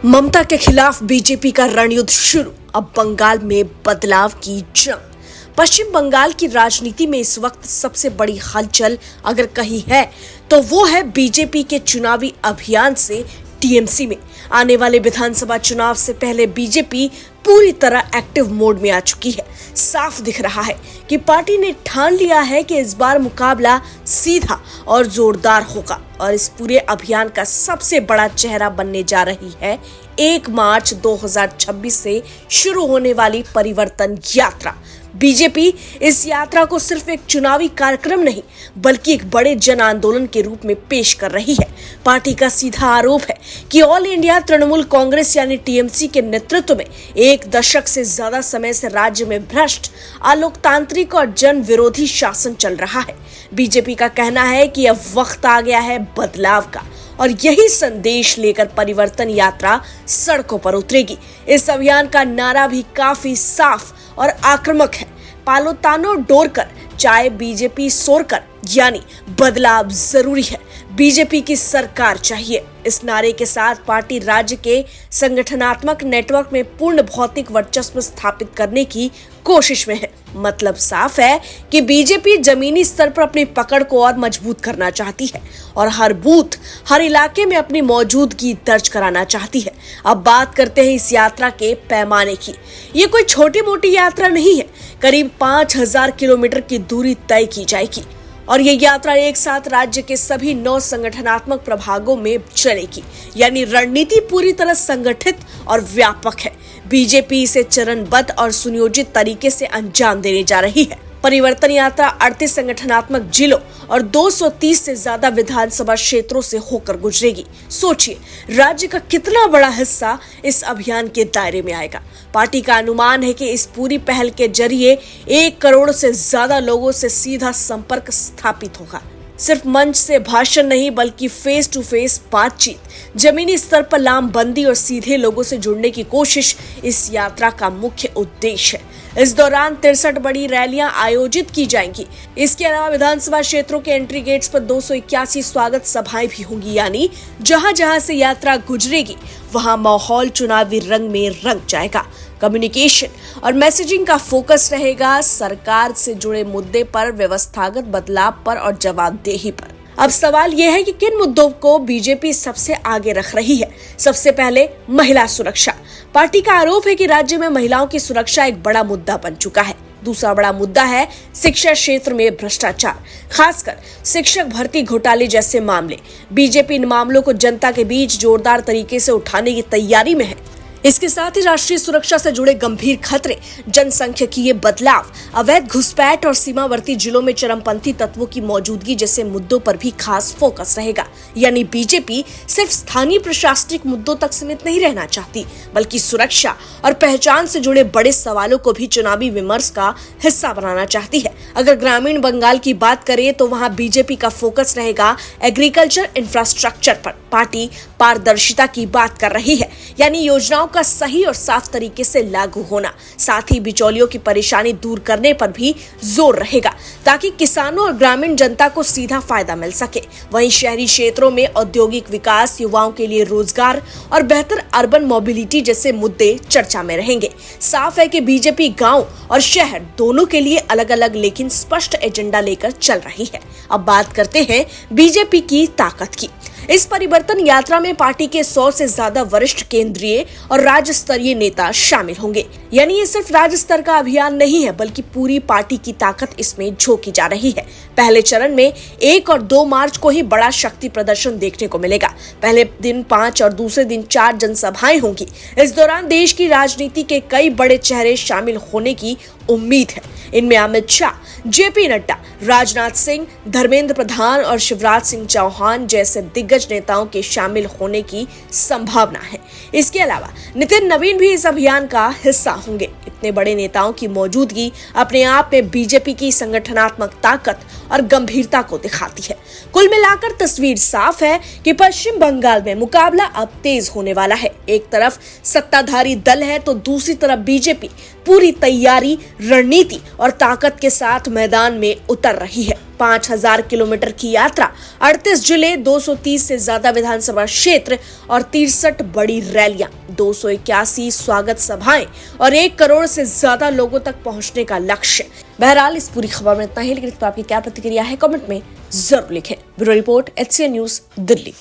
ममता के खिलाफ बीजेपी का रणयुद्ध शुरू। अब बंगाल में बदलाव की जंग। पश्चिम बंगाल की राजनीति में इस वक्त सबसे बड़ी हलचल अगर कहीं है तो वो है बीजेपी के चुनावी अभियान से टीएमसी में। आने वाले विधानसभा चुनाव से पहले बीजेपी पूरी तरह एक्टिव मोड में आ चुकी है। साफ दिख रहा है कि पार्टी ने ठान लिया है कि इस बार मुकाबला सीधा और जोरदार होगा और इस पूरे अभियान का सबसे बड़ा चेहरा बनने जा रही है 1 मार्च 2026 से शुरू होने वाली परिवर्तन यात्रा। बीजेपी इस यात्रा को सिर्फ एक चुनावी कार्यक्रम नहीं बल्कि एक बड़े जन आंदोलन के रूप में पेश कर रही है। पार्टी का सीधा आरोप है कि ऑल इंडिया तृणमूल कांग्रेस यानी टीएमसी के नेतृत्व में 1 दशक से ज्यादा समय से राज्य में भ्रष्ट, अलोकतांत्रिक और जन विरोधी शासन चल रहा है। बीजेपी का कहना है कि अब वक्त आ गया है बदलाव का और यही संदेश लेकर परिवर्तन यात्रा सड़कों पर उतरेगी। इस अभियान का नारा भी काफी साफ और आक्रामक है। पालो तानो डोरकर चाहे बीजेपी सोरकर, यानी बदलाव जरूरी है, बीजेपी की सरकार चाहिए। इस नारे के साथ पार्टी राज्य के संगठनात्मक नेटवर्क में पूर्ण भौतिक वर्चस्व स्थापित करने की कोशिश में है। मतलब साफ है कि बीजेपी जमीनी स्तर पर अपनी पकड़ को और मजबूत करना चाहती है और हर बूथ, हर इलाके में अपनी मौजूदगी दर्ज कराना चाहती है। अब बात करते हैं इस यात्रा के पैमाने की। ये कोई छोटी मोटी यात्रा नहीं है। करीब 5000 किलोमीटर की दूरी तय की जाएगी और ये यात्रा एक साथ राज्य के सभी 9 संगठनात्मक प्रभागों में चलेगी। यानी रणनीति पूरी तरह संगठित और व्यापक है। बीजेपी इसे चरणबद्ध और सुनियोजित तरीके से अंजाम देने जा रही है। परिवर्तन यात्रा 38 संगठनात्मक जिलों और 230 से ज्यादा विधानसभा क्षेत्रों से होकर गुजरेगी। सोचिए, राज्य का कितना बड़ा हिस्सा इस अभियान के दायरे में आएगा। पार्टी का अनुमान है कि इस पूरी पहल के जरिए 1 करोड़ से ज्यादा लोगों से सीधा संपर्क स्थापित होगा। सिर्फ मंच से भाषण नहीं बल्कि फेस टू फेस बातचीत, जमीनी स्तर पर लामबंदी और सीधे लोगों से जुड़ने की कोशिश इस यात्रा का मुख्य उद्देश्य है। इस दौरान 63 बड़ी रैलियां आयोजित की जाएंगी। इसके अलावा विधानसभा क्षेत्रों के एंट्री गेट्स पर 281 स्वागत सभाएं भी होंगी। यानी जहां जहां से यात्रा गुजरेगी वहां माहौल चुनावी रंग में रंग जाएगा। कम्युनिकेशन और मैसेजिंग का फोकस रहेगा सरकार से जुड़े मुद्दे पर, व्यवस्थागत बदलाव पर और जवाबदेही पर। अब सवाल यह है कि किन मुद्दों को बीजेपी सबसे आगे रख रही है। सबसे पहले महिला सुरक्षा। पार्टी का आरोप है कि राज्य में महिलाओं की सुरक्षा एक बड़ा मुद्दा बन चुका है। दूसरा बड़ा मुद्दा है शिक्षा क्षेत्र में भ्रष्टाचार, खासकर शिक्षक भर्ती घोटाले जैसे मामले। बीजेपी इन मामलों को जनता के बीच जोरदार तरीके से उठाने की तैयारी में है। इसके साथ ही राष्ट्रीय सुरक्षा से जुड़े गंभीर खतरे, जनसंख्यिकीय बदलाव, अवैध घुसपैठ और सीमावर्ती जिलों में चरमपंथी तत्वों की मौजूदगी जैसे मुद्दों पर भी खास फोकस रहेगा। यानी बीजेपी सिर्फ स्थानीय प्रशासनिक मुद्दों तक सीमित नहीं रहना चाहती बल्कि सुरक्षा और पहचान से जुड़े बड़े सवालों को भी चुनावी विमर्श का हिस्सा बनाना चाहती है। अगर ग्रामीण बंगाल की बात करें तो वहां बीजेपी का फोकस रहेगा एग्रीकल्चर इंफ्रास्ट्रक्चर पर। पार्टी पारदर्शिता की बात कर रही है, यानी योजनाओं का सही और साफ तरीके से लागू होना। साथ ही बिचौलियों की परेशानी दूर करने पर भी जोर रहेगा ताकि किसानों और ग्रामीण जनता को सीधा फायदा मिल सके। वहीं शहरी क्षेत्रों में औद्योगिक विकास, युवाओं के लिए रोजगार और बेहतर अर्बन मोबिलिटी जैसे मुद्दे चर्चा में रहेंगे। साफ है कि बीजेपी गांव और शहर दोनों के लिए अलग अलग लेकिन स्पष्ट एजेंडा लेकर चल रही है। अब बात करते हैं बीजेपी की ताकत की। इस परिवर्तन यात्रा में पार्टी के 100 से ज्यादा वरिष्ठ केंद्रीय और राज्य स्तरीय नेता शामिल होंगे। यानी ये सिर्फ राज्य स्तर का अभियान नहीं है बल्कि पूरी पार्टी की ताकत इसमें झोंकी जा रही है। पहले चरण में 1 और 2 मार्च को ही बड़ा शक्ति प्रदर्शन देखने को मिलेगा। पहले दिन 5 और दूसरे दिन 4 जनसभाएं होंगी। इस दौरान देश की राजनीति के कई बड़े चेहरे शामिल होने की उम्मीद है। इनमें अमित शाह, जेपी नड्डा, राजनाथ सिंह, धर्मेंद्र प्रधान और शिवराज सिंह चौहान जैसे दिग्गज नेताओं के शामिल होने की संभावना है। इसके अलावा नितिन नवीन भी इस अभियान का हिस्सा होंगे। इतने बड़े नेताओं की मौजूदगी अपने आप में बीजेपी की संगठनात्मक ताकत और गंभीरता को दिखाती है। कुल मिलाकर तस्वीर साफ है कि पश्चिम बंगाल में मुकाबला अब तेज होने वाला है। एक तरफ सत्ताधारी दल है तो दूसरी तरफ बीजेपी पूरी तैयारी, रणनीति और ताकत के साथ मैदान में उतर रही है। 5000 किलोमीटर की यात्रा, 38 जिले, 230 से ज्यादा विधानसभा क्षेत्र और 63 बड़ी रैलियां, 281 स्वागत सभाएं और 1 करोड़ से ज्यादा लोगों तक पहुंचने का लक्ष्य। बहरहाल इस पूरी खबर में इतना ही, लेकिन इस पर आपकी क्या प्रतिक्रिया है कमेंट में जरूर लिखें। Bureau report, HCN news, Delhi.